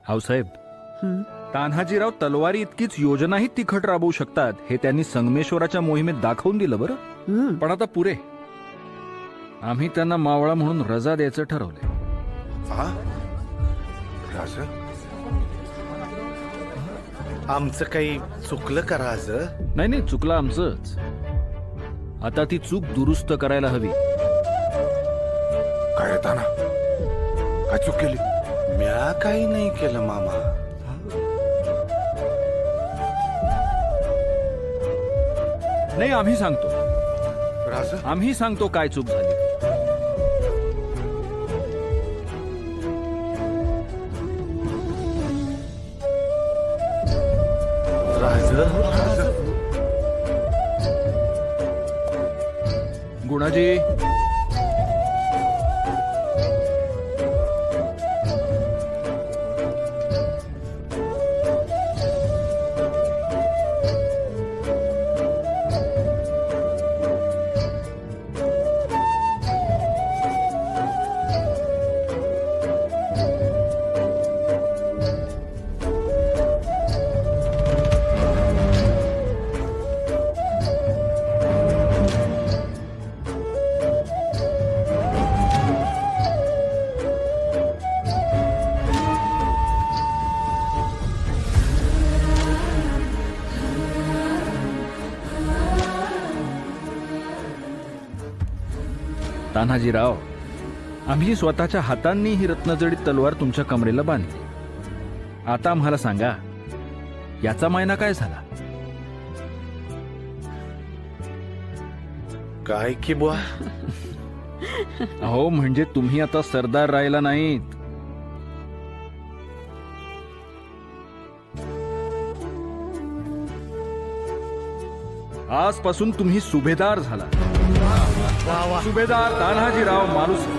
हाऊसाहेब, तान्हाजीराव तलवारी इतकीच योजनाही तिखट राबवू शकतात हे त्यांनी संगमेश्वराच्या मोहिमेत दाखवून दिलं बरं. पण आता पुरे, आम्ही त्यांना मावळा म्हणून रजा द्यायचं ठरवलंय. राज, आमचं काही चुकलं का राज? नाही नाही, चुकलं आमचंच. आता ती चूक दुरुस्त करायला हवी. काय रे ताना, काय चूक केली? म्या काही नाही केलं मामा. नाही, आम्ही सांगतो. राज, आम्ही सांगतो काय चूक झाली. राज, गुणाजी, तान्हाजीराव, आम्ही स्वतःच्या हातांनी ही रत्नजडीत तलवार तुमच्या कमरेला बांधली. आता आम्हाला सांगा, याचा मायना काय झाला? काय की बुवा? अहो, म्हणजे तुम्ही आता सरदार राहिला नाहीत. आजपासून तुम्ही सुभेदार झाला. सुभेदार तान्हाजीराव मालुसरे.